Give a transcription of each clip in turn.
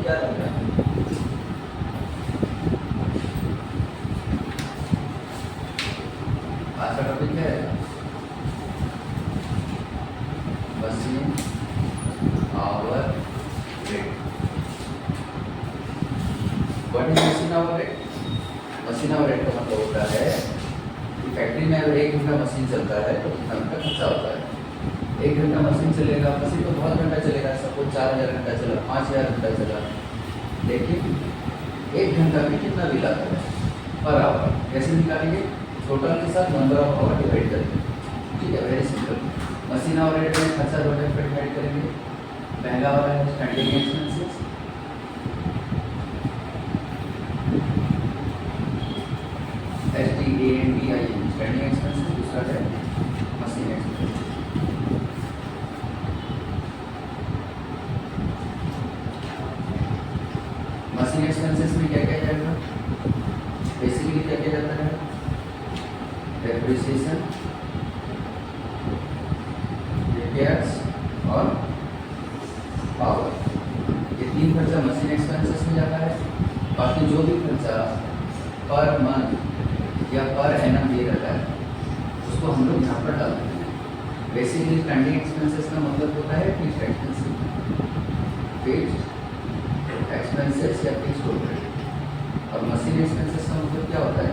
क्या लग रहा है? आज का टॉपिक क्या है? Machine hour rate. What is machine hour rate? Machine hour rate का मतलब होता है कि फैक्ट्री में अगर 1 घंटा मशीन चलता है तो कितना घंटा खर्चा होता है। 1 घंटा मशीन चलेगा, मशीन तो बहुत घंटा चलेगा, सपोज 4000 घंटा चला, 5000 घंटा चला, लेकिन 1 घंटा में कितना बिल आता है पर आवर। कैसे निकालेंगे? टोटल के साथ नंबर ऑफ आवर डिवाइड करेंगे। ठीक है, very simple. Machine hour rate में खर्चा 2 टाइप पर डिवाइड करेंगे। पहला वाला है standing expenses, STANDIN standing expenses. दूसरा है मशीन एक्सपेंसेस। मशीन एक्सपेंसेस में क्या क्या जाएगा? बेसिकली क्या क्या जाता है? डेप्रिसिएशन, रिपेयर्स और पावर। ये 3 खर्चा मशीन एक्सपेंसेस में जाता है। बाकी जो भी खर्चा पर मंथ या पर एनम दिया रहता है उसको हम लोग यहाँ पर डालते हैं। बेसिकली स्टैंडिंग एक्सपेंसेस का मतलब होता है फिक्स्ड एक्सपेंसेस, फिक्स्ड एक्सपेंसेस या फिक्स्ड ओवरहेड। और मशीन एक्सपेंसेस का मतलब क्या होता है?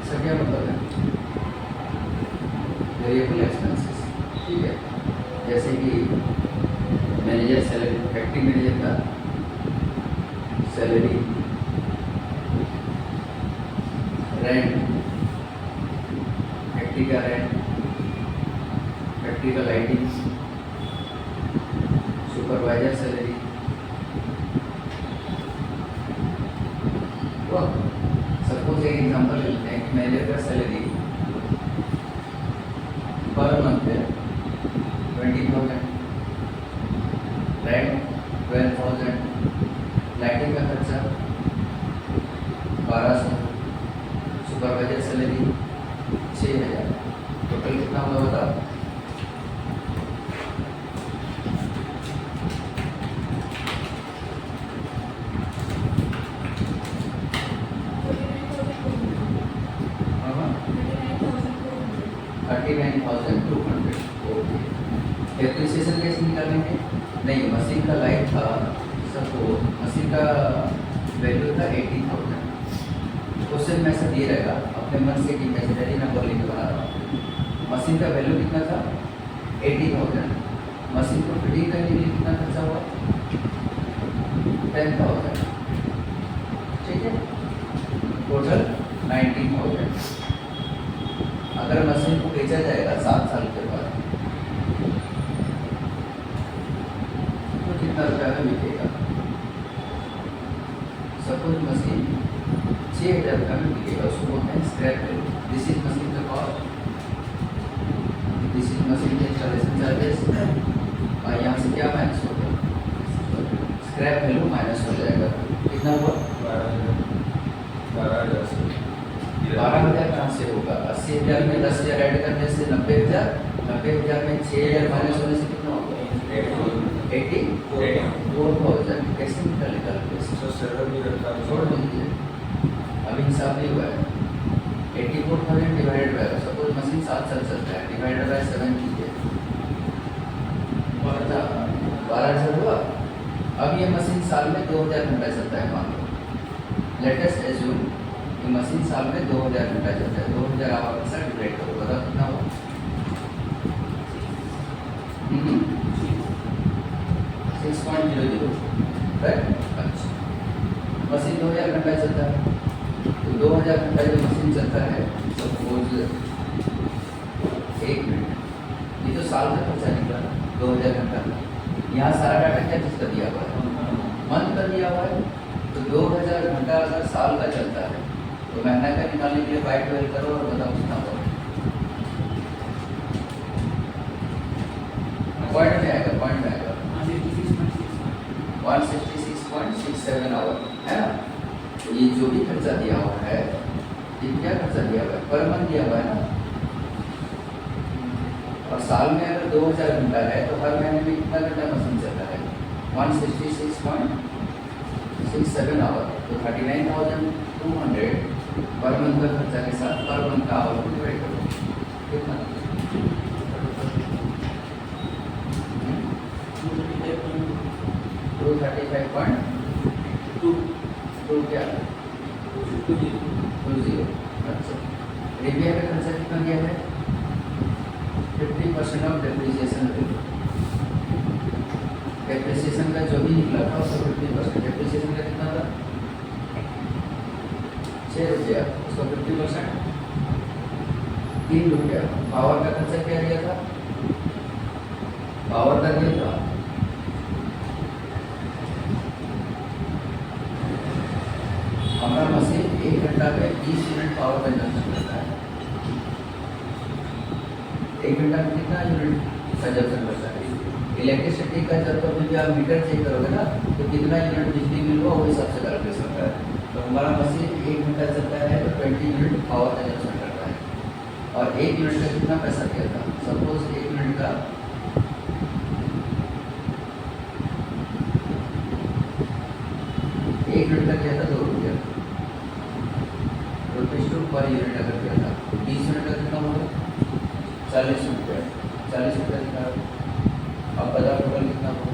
इसका क्या मतलब है? Variable expenses. ठीक है, जैसे कि मैनेजर सैलरी, फैक्ट्री मैनेजर का सैलरी, रेंट, फैक्ट्री का रेंट, फैक्ट्री का लाइटिंग, सुपरवाइजर सैलरी। सपोज एक एग्जांपल लेते हैं कि मैनेजर का सैलरी पर मंथ है 20,000, रेंट 12,000, लाइटिंग का खर्चा 1200, सुपरवाइजर सैलरी 6,000। टोटल कितना हुआ बताओ? डेप्रिसिएशन कैसे निकालेंगे? नहीं, मशीन का लाइफ था, सपोज मशीन का वैल्यू था 80,000। क्वेश्चन में ऐसा दिए रहेगा, अपने मन से कि इमेजिनरी नंबर लेके बना रहा हूँ। मशीन का वैल्यू कितना था? 80,000। मशीन को फिटिंग करने के लिए कितना खर्चा हुआ? 10,000। ठीक है, टोटल 19,000। अगर मशीन को बेचा जाएगा 7 साल के बाद तो कितना रुपया में बिकेगा? सपोज मशीन 6,000 रुपये में बिकेगा, उसको बोलते हैं scrap value. This is machine का कॉस्ट, दिस इज मशीन के इंस्टॉलेशन चार्जेस, और यहाँ से क्या माइनस हो गया? स्क्रैप वैल्यू माइनस हो जाएगा। कितना हुआ? 12,000 कहाँ से होगा? 80,000 में 10,000 ऐड करने से 90,000, 90,000 में 6,000 माइनस होने से कितना होगा? 84,000। कैसे निकालेगा? छोड़ दीजिए, अभी हिसाब नहीं हुआ है। 84,000 डिवाइडेड बाय, सपोज मशीन 7 साल चलता है, डिवाइडेड बाय 7 कीजिए, 12,000 हुआ। अब ये मशीन साल में 2,000 घंटा चलता है, मान लो। लेट अस एज्यूम कि मशीन साल में 2,000 घंटा चलता है। 2,000 आवर के साथ डिवाइड करो, बताओ कितना हुआ? 6.00, राइट? अच्छा, मशीन 2,000 घंटा चलता है, तो 2,000 घंटा जो मशीन चलता है, सपोज 1 मिनट, ये तो साल का खर्चा निकला 2,000 घंटा। यहाँ सारा डाटा क्या चीज़ का दिया हुआ है? मंथ का दिया हुआ है। तो 2,000 घंटा अगर साल का चलता है तो महीना का निकालने के लिए बाय 12 करो और बताओ कितना होगा? पॉइंट में आएगा, पॉइंट में आएगा 166.67 आवर, है ना? तो ये जो भी खर्चा दिया हुआ है, ये क्या खर्चा दिया हुआ है? पर मंथ दिया हुआ है ना। और साल में अगर 2,000 घंटा है तो हर महीने में कितना घंटा मशीन चलता है? 166.67 आवर, तो 39,200 पर मंथ का खर्चा के साथ पर मंथ का आवर को डिवाइड करो कितना 235.2 क्या 20। अच्छा, रिपेयर का खर्चा कितना दिया है 50% ऑफ डेप्रिसिएशन। डेप्रिसिएशन का जो भी निकला था उसका 50%। डेप्रिसिएशन का कितना था 6 रुपया, उसका 50% 3 रुपया। पावर का खर्चा क्या दिया था, पावर का दिया था हमारा मशीन 1 घंटा में 20 यूनिट पावर कंजप्शन करता है। 1 घंटा में कितना यूनिट कंजप्शन करता है। इलेक्ट्रिसिटी का जब भी आप मीटर चेक करोगे ना तो कितना यूनिट बिजली बिल हुआ वो हिसाब से कैलकुलेशन होता है। तो हमारा मशीन 1 घंटा चलता है तो 20 यूनिट पावर कंजप्शन करता है। और 1 यूनिट का कितना पैसा दिया था, सपोज 1 यूनिट का 1 यूनिट का दिया था 2 रुपया, ₹2 पर यूनिट अगर दिया था 20 यूनिट का कितना होगा 40 रुपया। 40 रुपया कितना, अब बताओ टोटल कितना होगा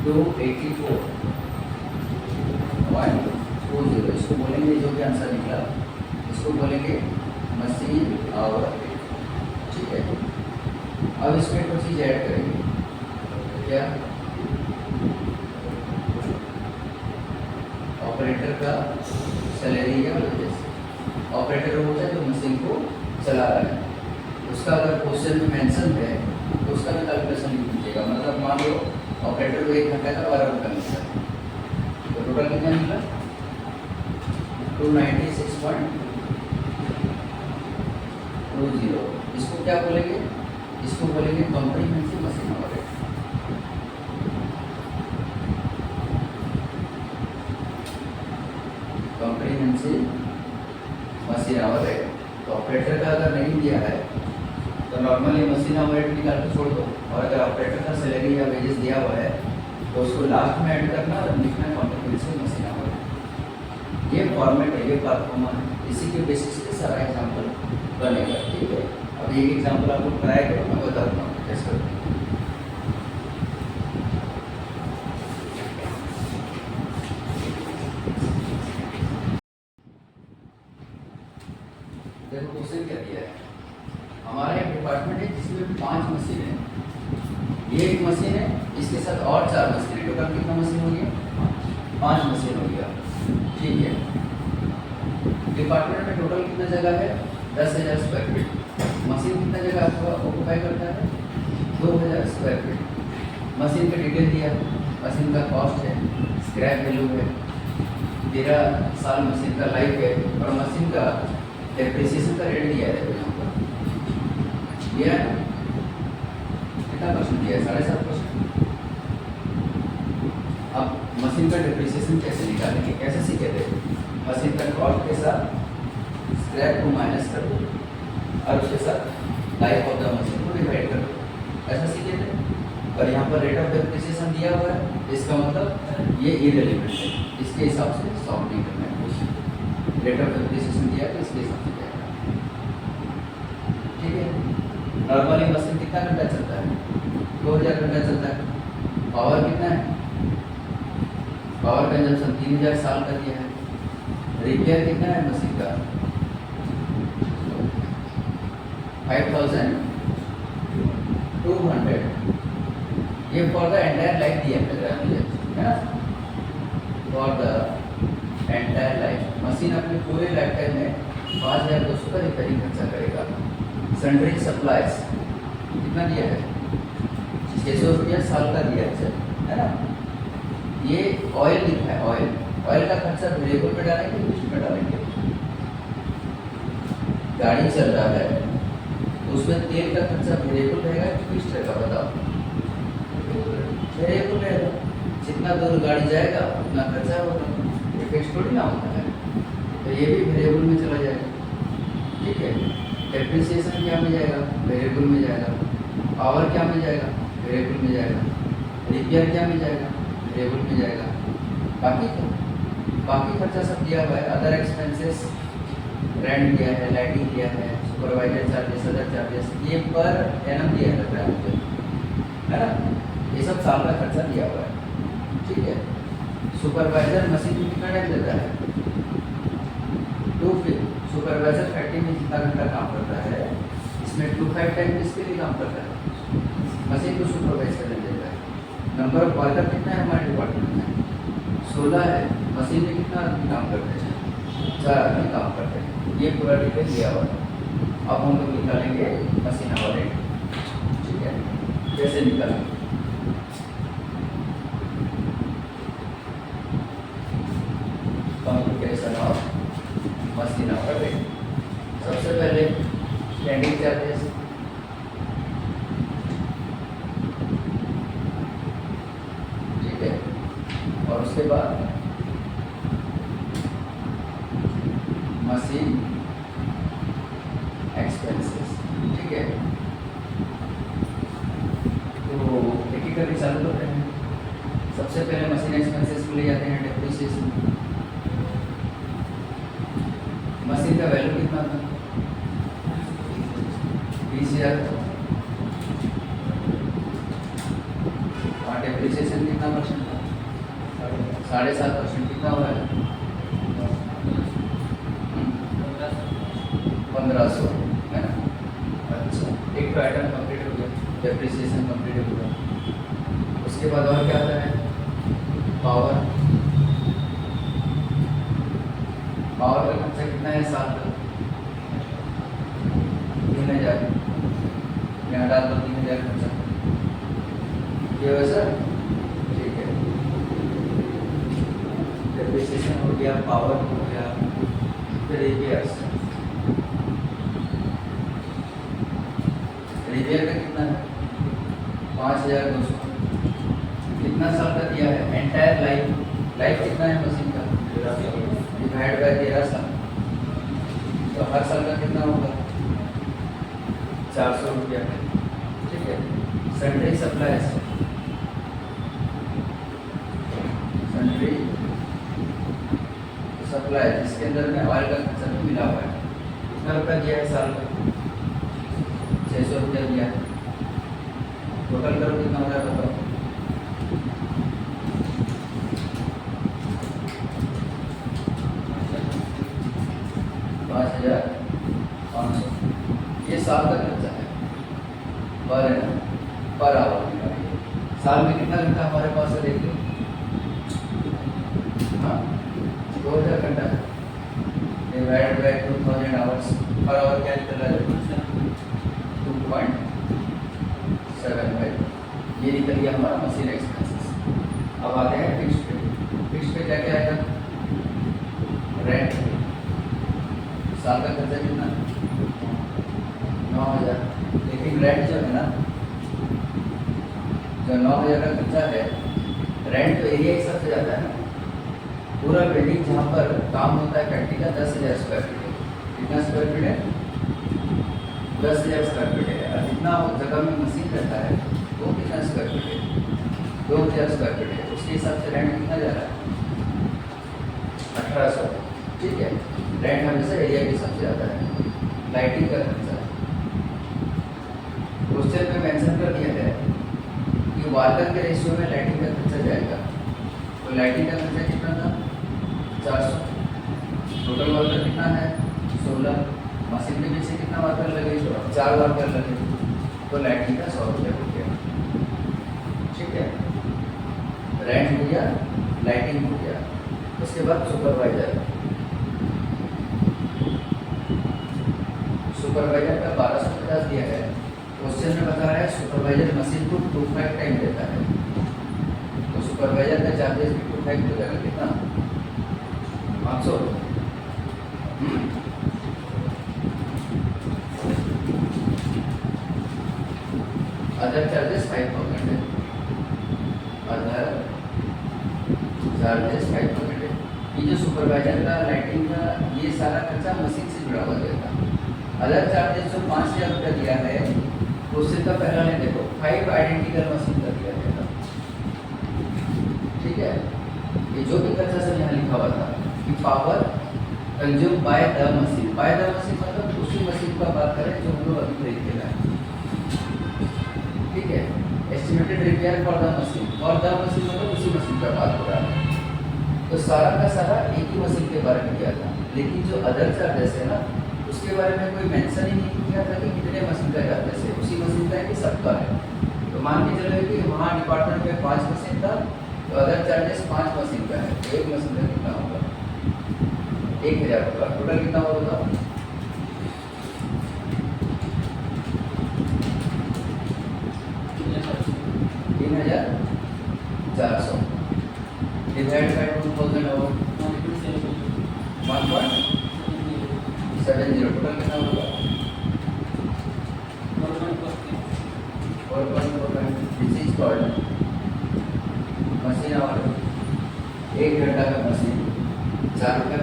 284.40। इसको बोलेंगे जो भी आंसर निकला इसको बोलेंगे मशीन आवर। ठीक है, अब इसमें कुछ चीज़ ऐड करेंगे क्या, ऑपरेटर का सैलरी या वेजेस। ऑपरेटर होता है जो मशीन को चला रहा है, उसका अगर क्वेश्चन में मेंशन है तो उसका भी कैलकुलेशन लिख दीजिएगा। मतलब मान लो ऑपरेटर को 1 घंटा का 12 रुपया मिलता है, तो टोटल कितना निकला 296.20। इसको क्या बोलेंगे, इसको बोलेंगे comprehensive machine hour rate. Comprehensive machine hour rate. तो ऑपरेटर का अगर नहीं दिया है तो नॉर्मली मशीन आवर रेट निकाल के छोड़ दो, और अगर ऑपरेटर का सैलरी या वेजेस दिया हुआ है तो उसको लास्ट में ऐड करना और लिखना कॉम्प्रीहेंसिव मशीन आवर रेट। ये फॉर्मेट है, ये परफॉर्मा है, इसी के बेसिस पे सारा एग्जाम्पल बनेगा। ठीक है, अब एक एग्जाम्पल आपको ट्राई करो, मैं बता दूँगा कैसे करते हैं। देखो क्वेश्चन क्या दिया है, हमारा एक डिपार्टमेंट है जिसमें 5 मशीन है। ये एक मशीन है, इसके साथ और 4 मशीन है, टोटल कितना मशीन हो गया 5 मशीन हो गया। ठीक है, डिपार्टमेंट में टोटल कितना जगह है 10,000 स्क्वायर फीट। मशीन कितना जगह आपको ऑक्यूपाई करता है 2,000 स्क्वायर फीट। मशीन का डिटेल दिया है, मशीन का कॉस्ट है, स्क्रैप वैल्यू है, 13 साल मशीन का लाइफ है, और मशीन का डेप्रिसिएशन का रेट दिया है। यहाँ पर दिया है कितना परसेंट दिया है 7.5%। अब मशीन का डेप्रिसिएशन कैसे निकालेंगे, कैसे सीखे थे, मशीन का कॉस्ट के साथ स्क्रैप को माइनस कर दो और उसके साथ लाइफ ऑफ द मशीन को डिवाइड कर दो, ऐसा सीखे थे। और यहाँ पर रेट ऑफ डेप्रिसिएशन दिया हुआ है, इसका मतलब ये इरेलीवेंट है, इसके हिसाब से सॉल्व नहीं करना है। रेट ऑफ डेप्रिसिएशन दिया तो इसके हिसाब से क्या है। ठीक है, नॉर्मली मशीन कितना घंटा चलता है 2000 घंटा चलता है। पावर कितना है, पावर कंजप्शन 3000 साल का दिया है। रिपेयर कितना है मशीन का 5200। ये फॉर द एंटायर लाइफ दिया है ना, for the entire life. Machine अपने पूरे लाइफ टाइम में 5200 का रिपेयरिंग खर्चा करेगा। सन्ड्री सप्लाईज कितना दिया है 600 रुपया साल का दिया है ना। ये ऑयल लिखा है, ऑयल, ऑयल का खर्चा वेरिएबल पे डालेंगे फिक्स्ड पे डालेंगे। गाड़ी चल रहा है तो उसमें तेल का खर्चा वेरिएबल रहेगा कि फिक्स्ड रहेगा, बताओ। वेरिएबल रहेगा, जितना दूर गाड़ी जाएगा उतना खर्चा होगा, ये फिक्स्ड थोड़ी ना होता है, तो ये भी वेरिएबल में चला जाएगा। ठीक है, डेप्रिसिएशन क्या में जाएगा, वेरिएबल में जाएगा। पावर क्या में जाएगा, वेरिएबल में जाएगा। रिपेयर क्या में जाएगा, वेरिएबल में जाएगा। बाकी खर्चा सब दिया हुआ है। अदर एक्सपेंसेस, रेंट दिया है, लाइटिंग दिया है, सुपरवाइजर चार्जेस, अदर चार्जेस, ये पर एनम दिया रहता है मुझे, है ना। ये सब साल का खर्चा दिया हुआ है, ठीक है। सुपरवाइजर मशीन में कितना टाइम देता है, तो फिर सुपरवाइजर फैक्ट्री में जितना घंटा काम करता है, इसमें 2/5 टाइम किसके लिए काम करता है, मशीन को सुपरवाइज करने देता है। नंबर ऑफ वर्कर कितना है हमारे डिपार्टमेंट में, 16 है। मशीन में कितना आदमी काम करते हैं, 4 आदमी काम करते हैं। ये पूरा डिटेल दिया हुआ है। अब हम लोग निकालेंगे मशीन आवर रेट, ठीक है। कैसे निकालेंगे, computation of machine hour rate. सबसे पहले स्टैंडिंग चार्जेस, ठीक है। और उसके बाद मशीन एक्सपेंसेस, ठीक है। तो एक एक करके चालू करते हैं। सबसे पहले मशीन एक्सपेंसेस को ले जाते हैं डेप्रिसिएशन। मशीन का वैल्यू कितना था, 20,000। और डेप्रिसिएशन कितना परसेंट था, 7.5%। कितना हुआ है, 1500, है ना। अच्छा, एक तो आइटम कंप्लीट हो गया, डेप्रिसिएशन कंप्लीट हो गया। उसके बाद और क्या आता है, पावर का खर्चा कितना है साल का, 3,000। यहाँ डाल दो 3,000 खर्चा, ये वैसा, ठीक है। डेप्रिसिएशन हो गया, पावर हो गया, फिर रिपेयर्स। रिपेयर का कितना है, 5,200। कितना साल का दिया है, एंटायर लाइफ कितना है मशीन का, डिवाइड बाय 13 साल। तो हर साल का कितना होगा, 400 रुपया, ठीक है। सन्ड्री सप्लाईज, सन्ड्री सप्लाई जिसके अंदर में ऑयल का खर्चा भी मिला हुआ है। कितना रुपया दिया है साल का, 600 रुपया दिया है। टोटल करो कितना हो रहा है बताओ, 5,500। ये साल का खर्चा है, पर आवर। साल में कितना घंटा हमारे पास है, देख लो। हाँ, 2,000 घंटा divide by 2,000 hours. Per hour क्या निकल रहा है, 2.75। ये निकल गया हमारा मशीन एक्सपेंसेस। अब आते हैं फिक्स पे। फिक्स पे क्या क्या आएगा, रेंट। साल का खर्चा कितना, 9,000। लेकिन रेंट जो है ना, जो 9,000 का खर्चा है, रेंट तो एरिया हिसाब से जाता है ना। पूरा बिल्डिंग जहाँ पर काम होता है फैक्ट्री का 10,000 स्क्वायर फीट है। कितना स्क्वायर फीट है, 10,000 स्क्वायर फीट है। और जितना जगह में मशीन रहता है वो कितना स्क्वायर फीट है, 2,000 स्क्वायर फीट है। उसके हिसाब से रेंट कितना जा रहा है, 1,800, ठीक है। रेंट हमेशा एरिया के हिसाब से आता है। लाइटिंग का खर्चा क्वेश्चन में मेंशन कर दिया है कि वाटर के रेशियो में लाइटिंग का खर्चा जाएगा। तो लाइटिंग का खर्चा कितना था, 400। टोटल वर्कर कितना है, 16। मशीन के पीछे कितना वर्कर लगे, 4 वर्कर लगे। तो लाइटिंग का 100 रुपया हो गया, ठीक है। रेंट हो गया, लाइटिंग हो गया। उसके बाद सुपरवाइजर का 1250 दिया है। क्वेश्चन में बता रहा है सुपरवाइजर मशीन को 2/5 टाइम देता है। तो सुपरवाइजर का चार्जेस भी 2/5 हो जाएगा, कितना, 500। अदर चार्जेस 5,000 है। अदर चार्जेस 5,000 है। ये जो सुपरवाइजर का, लाइटिंग का, ये सारा खर्चा मशीन से जुड़ा हुआ रहता है। अदर चार्जेस जो 5,000 रुपया दिया है उससे तो पहला है, देखो 5 आइडेंटिकल मशीन का दिया है, ठीक है। ये जो भी खर्चा सब यहाँ लिखा हुआ था कि power consume by the machine मतलब उसी मशीन का बात करें जो हम लोग अभी खरीद के लाए, ठीक है। Estimated repair for the machine मतलब उसी मशीन का बात हो रहा है। तो सारा का सारा एक ही मशीन के बारे में किया था, लेकिन जो अदर चार्जेस है ना उसके बारे में कोई मेंशन ही नहीं किया था कि कितने मशीन का चार्जेस है, उसी मशीन का है कि सबका है। तो मान के चलो कि वहाँ डिपार्टमेंट में 5 मशीन था, तो अदर चार्जेस 5 मशीन का है, तो एक मशीन का कितना होगा? 1,000 होगा। टोटल कितना होगा? 3,400 डिवाइड बाय 2000 और 1.70, टोटल कितना होगा? 4.4। This is called machine our. 1 घंटा का मशीन 4 रुपये